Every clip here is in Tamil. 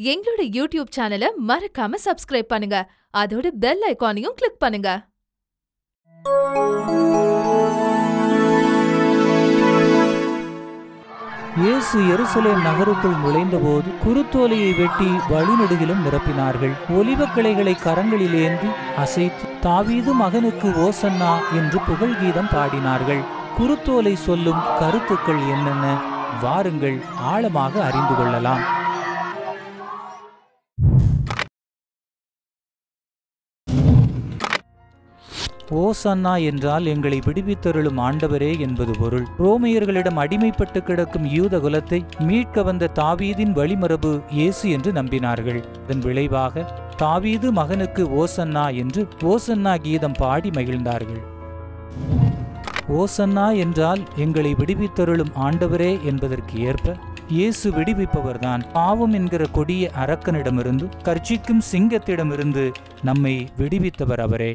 எங்களோட யூடியூப் சேனலை மறக்காம சப்ஸ்கிரைப் பண்ணுங்க. அதோட பெல் ஐகானையும் கிளிக் பண்ணுங்க. இயேசு எருசலேம் நகருக்குள் நுழைந்தபோது குருத்தோலையை வெட்டி வழிநெடுகிலும் நிரப்பினார்கள். ஒலிவக் கிளைகளை கரங்களில் ஏந்தி அசைத்து தாவீது மகனுக்கு ஓசன்னா என்று புகழ்கீதம் பாடினார்கள். குருத்தோலை சொல்லும் கருத்துக்கள் என்னென்ன? வாருங்கள் ஆழமாக அறிந்து கொள்ளலாம். ஓசன்னா என்றால் எங்களை விடுவித்தருளும் ஆண்டவரே என்பது பொருள். ரோமையர்களிடம் அடிமைப்பட்டு கிடக்கும் யூத குலத்தை மீட்க வந்த தாவீதின் வழிமரபு இயேசு என்று நம்பினார்கள். இதன் விளைவாக தாவீது மகனுக்கு ஓசன்னா என்று ஓசன்னா கீதம் பாடி மகிழ்ந்தார்கள். ஓசன்னா என்றால் எங்களை விடுவித்தருளும் ஆண்டவரே என்பதற்கு ஏற்ப இயேசு விடுவிப்பவர்தான். பாவம் என்கிற கொடிய அரக்கனிடமிருந்து கர்ச்சிக்கும் சிங்கத்திடமிருந்து நம்மை விடுவித்தவர் அவரே.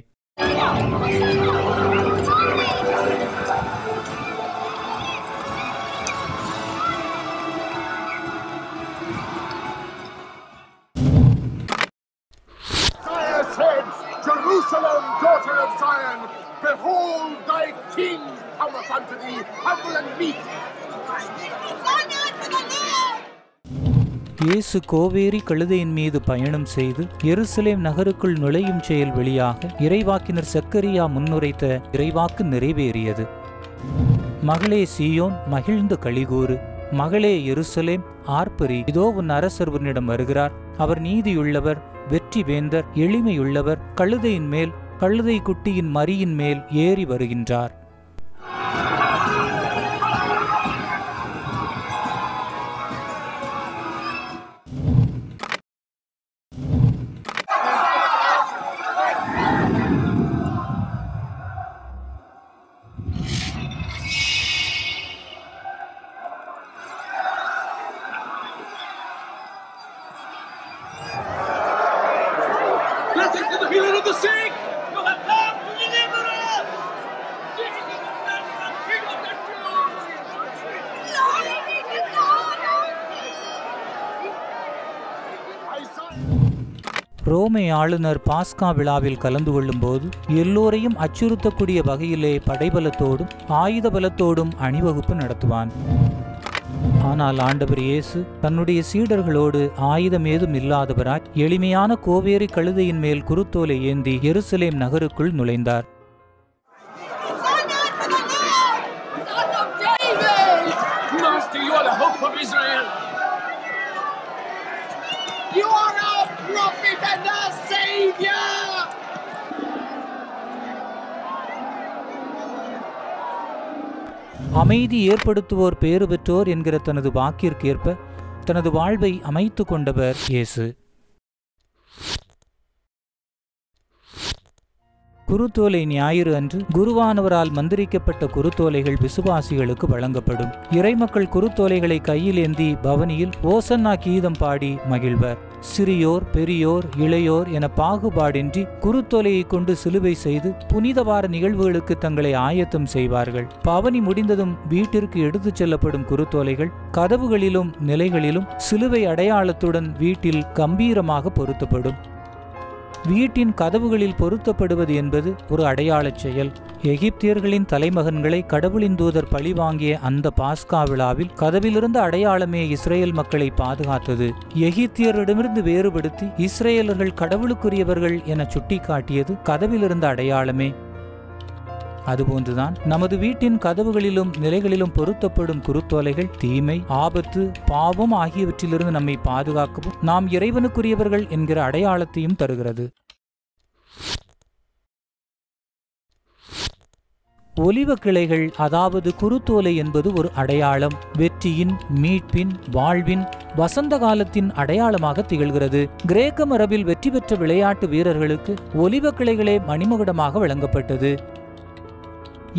Jerusalem, daughter of Zion, behold thy king cometh unto thee, humble and meek. இயேசு கோவேரி கழுதையின் மீது பயணம் செய்து எருசலேம் நகருக்குள் நுழையும் செயல் வெளியாக இறைவாக்கினர் சக்கரியா முன்னுரைத்த இறைவாக்கு நிறைவேறியது. மகளே சீயோன் மகிழ்ந்து களிகூறு, மகளே எருசலேம் ஆர்ப்பரி, இதோ உன் அரசர் உன்னிடம் வருகிறார். அவர் நீதியுள்ளவர், வெற்றி வேந்தர், எளிமையுள்ளவர், கழுதையின் மேல் கழுதை குட்டியின் மரியின் மேல் ஏறி வருகின்றார். Blessings to the healer of the sick. You have come to deliver us. Jesus is the man and king of the Jews. Glory be to God. ரோமை ஆளுநர் பாஸ்கா விழாவில் கலந்து கொள்ளும் போது எல்லோரையும் அச்சுறுத்தக்கூடிய வகையிலே படைபலத்தோடும் ஆயுத பலத்தோடும் அணிவகுப்பு நடத்துவான். ஆனால் ஆண்டவர் இயேசு தன்னுடைய சீடர்களோடு ஆயுதம் ஏதும் இல்லாதவராய் எளிமையான கோவேரி கழுதையின் மேல் குருத்தோலை ஏந்தி எருசலேம் நகருக்குள் நுழைந்தார். அமைதி ஏற்படுத்துவோர் பேறு பெற்றோர் என்கிற தனது வாக்கிற்கேற்ப தனது வாழ்வை அமைத்து கொண்டவர் இயேசு. குருத்தோலை ஞாயிறு அன்று குருவானவரால் மந்திரிக்கப்பட்ட குருத்தோலைகள் விசுவாசிகளுக்கு வழங்கப்படும். இறைமக்கள் குருத்தோலைகளை கையில் ஏந்தி பவனியில் ஓசன்னா கீதம் பாடி மகிழ்வர். சிறியோர் பெரியோர் இளையோர் என பாகுபாடின்றி குருத்தோலையை கொண்டு சிலுவை செய்து புனிதவார நிகழ்வுகளுக்கு தங்களை ஆயத்தம் செய்வார்கள். பவனி முடிந்ததும் வீட்டிற்கு எடுத்துச் செல்லப்படும் குருத்தோலைகள் கதவுகளிலும் நிலைகளிலும் சிலுவை அடையாளத்துடன் வீட்டில் கம்பீரமாக பொருத்தப்படும். வீட்டின் கதவுகளில் பொருத்தப்படுவது என்பது ஒரு அடையாளச் செயல். எகிப்தியர்களின் தலைமகன்களை கடவுளின் தூதர் பழிவாங்கிய அந்த பாஸ்கா விழாவில் கதவிலிருந்த அடையாளமே இஸ்ரேல் மக்களை பாதுகாத்தது. எகிப்தியரிடமிருந்து வேறுபடுத்தி இஸ்ரேலர்கள் கடவுளுக்குரியவர்கள் என சுட்டிக்காட்டியது கதவிலிருந்த அடையாளமே. அதுபோன்றுதான் நமது வீட்டின் கதவுகளிலும் நிலைகளிலும் பொருத்தப்படும் குருத்தோலைகள் தீமை, ஆபத்து, பாவம் ஆகியவற்றிலிருந்து நம்மை பாதுகாக்கவும் நாம் இறைவனுக்குரியவர்கள் என்கிற அடையாளத்தையும் தருகிறது. ஒலிவ கிளைகள் அதாவது குருத்தோலை என்பது ஒரு அடையாளம். வெற்றியின், மீட்பின், வாழ்வின், வசந்த காலத்தின் அடையாளமாக திகழ்கிறது. கிரேக்க மரபில் வெற்றி பெற்ற விளையாட்டு வீரர்களுக்கு ஒலிவ கிளைகளே மணிமகுடமாக வழங்கப்பட்டது.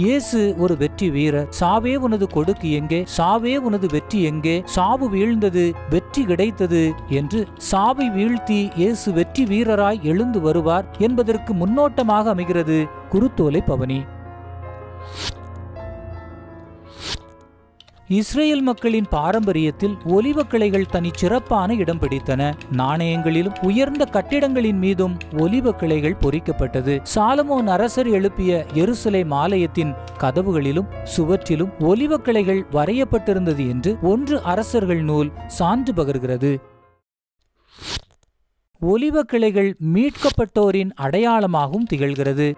இயேசு ஒரு வெற்றி வீரர். சாவே உனது கொடுக்கு எங்கே, சாவே உனது வெற்றி எங்கே, சாவு வீழ்ந்தது, வெற்றி கிடைத்தது என்று சாவை வீழ்த்தி இயேசு வெற்றி வீரராய் எழுந்து வருவார் என்பதற்கு முன்னோட்டமாக அமைகிறது குருத்தோலை பவனி. இஸ்ரேல் மக்களின் பாரம்பரியத்தில் ஒலிவக் கிளைகள் தனி சிறப்பான இடம் பிடித்தன. நாணயங்களிலும் உயர்ந்த கட்டிடங்களின் மீதும் ஒலிவக் கிளைகள் பொறிக்கப்பட்டது. சாலமோன் அரசர் எழுப்பிய எருசலேம் ஆலயத்தின் கதவுகளிலும் சுவற்றிலும் ஒலிவக் கிளைகள் வரையப்பட்டிருந்தது என்று 1 அரசர்கள் நூல் சான்று பகர்கிறது. ஒலிவக் கிளைகள் மீட்கப்பட்டோரின் அடையாளமாகவும் திகழ்கிறது.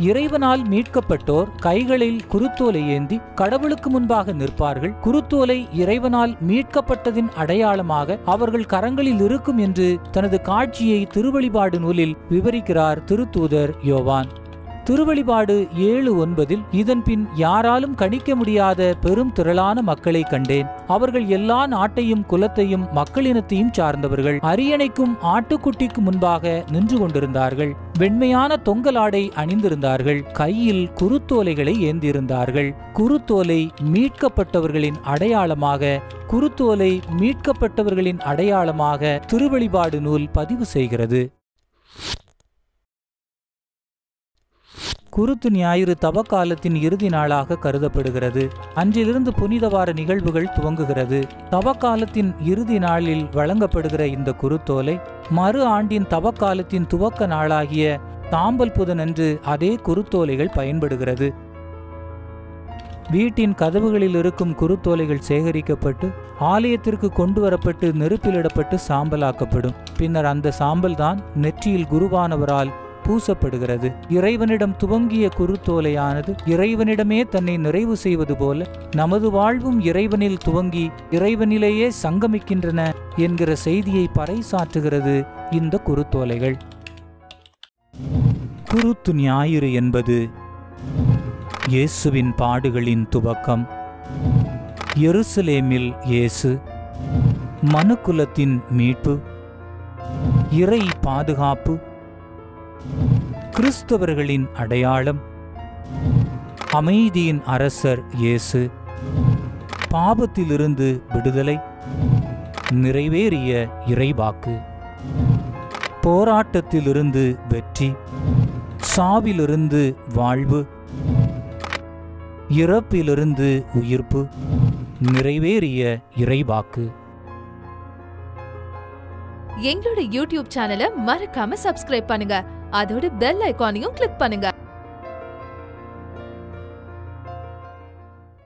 இறைவனால் மீட்கப்பட்டோர் கைகளில் குருத்தோலை ஏந்தி கடவுளுக்கு முன்பாக நிற்பார்கள். குருத்தோலை இறைவனால் மீட்கப்பட்டதின் அடையாளமாக அவர்கள் கரங்களில் இருக்கும் என்று தனது காட்சியை திருவெளிப்பாடு நூலில் விவரிக்கிறார் திருத்தூதர் யோவான். திருவெளிப்பாடு 7:9 இதன் பின் யாராலும் கணிக்க முடியாத பெரும் திரளான மக்களை கண்டேன். அவர்கள் எல்லா நாட்டையும் குலத்தையும் மக்களினத்தையும் சார்ந்தவர்கள். அரியணைக்கும் ஆட்டுக்குட்டிக்கு முன்பாக நின்று கொண்டிருந்தார்கள். வெண்மையான தொங்கலாடை அணிந்திருந்தார்கள். கையில் குருத்தோலைகளை ஏந்தியிருந்தார்கள். குருத்தோலை மீட்கப்பட்டவர்களின் அடையாளமாக குருத்தோலை மீட்கப்பட்டவர்களின் அடையாளமாக திருவெளிப்பாடு நூல் பதிவு செய்கிறது. குருத்து ஞாயிறு தவக்காலத்தின் இறுதி நாளாக கருதப்படுகிறது. அன்றிலிருந்து புனிதவார நிகழ்வுகள் துவங்குகிறது. தவக்காலத்தின் இறுதி நாளில் வழங்கப்படுகிற இந்த குருத்தோலை மறு ஆண்டின் தவக்காலத்தின் துவக்க நாளாகிய தாம்பல் புதனன்று அதே குருத்தோலைகள் பயன்படுகிறது. வீட்டின் கதவுகளில் இருக்கும் குருத்தோலைகள் சேகரிக்கப்பட்டு ஆலயத்திற்கு கொண்டு வரப்பட்டு நெருப்பிலிடப்பட்டு சாம்பலாக்கப்படும். பின்னர் அந்த சாம்பல் தான் நெற்றியில் குருவானவரால் பூசப்படுகிறது. இறைவனிடம் துவங்கிய குருத்தோலையானது இறைவனிடமே தன்னை நிறைவு செய்வது போல நமது வாழ்வும் இறைவனில் துவங்கி இறைவனிலேயே சங்கமிக்கின்றன என்கிற செய்தியை பறைசாற்றுகிறது இந்த குருத்தோலைகள். குருத்து ஞாயிறு என்பது இயேசுவின் பாடுகளின் துவக்கம். எருசலேமில் இயேசு, மனுக்குலத்தின் மீட்பு, இறை பாதுகாப்பு, கிறிஸ்தவர்களின் அடையாளம், அமைதியின் அரசர் இயேசு, பாவத்திலிருந்து விடுதலை, நிறைவேறிய இறைவாக்கு, போராட்டத்திலிருந்து வெற்றி, சாவிலிருந்து வாழ்வு, இறப்பிலிருந்து உயிர்ப்பு, நிறைவேறிய இறைவாக்கு. எங்களோட யூடியூப் சேனலை மறக்காம சப்ஸ்கிரைப் பண்ணுங்க. அதோட பெல் ஐகானையும் கிளிக் பண்ணுங்க.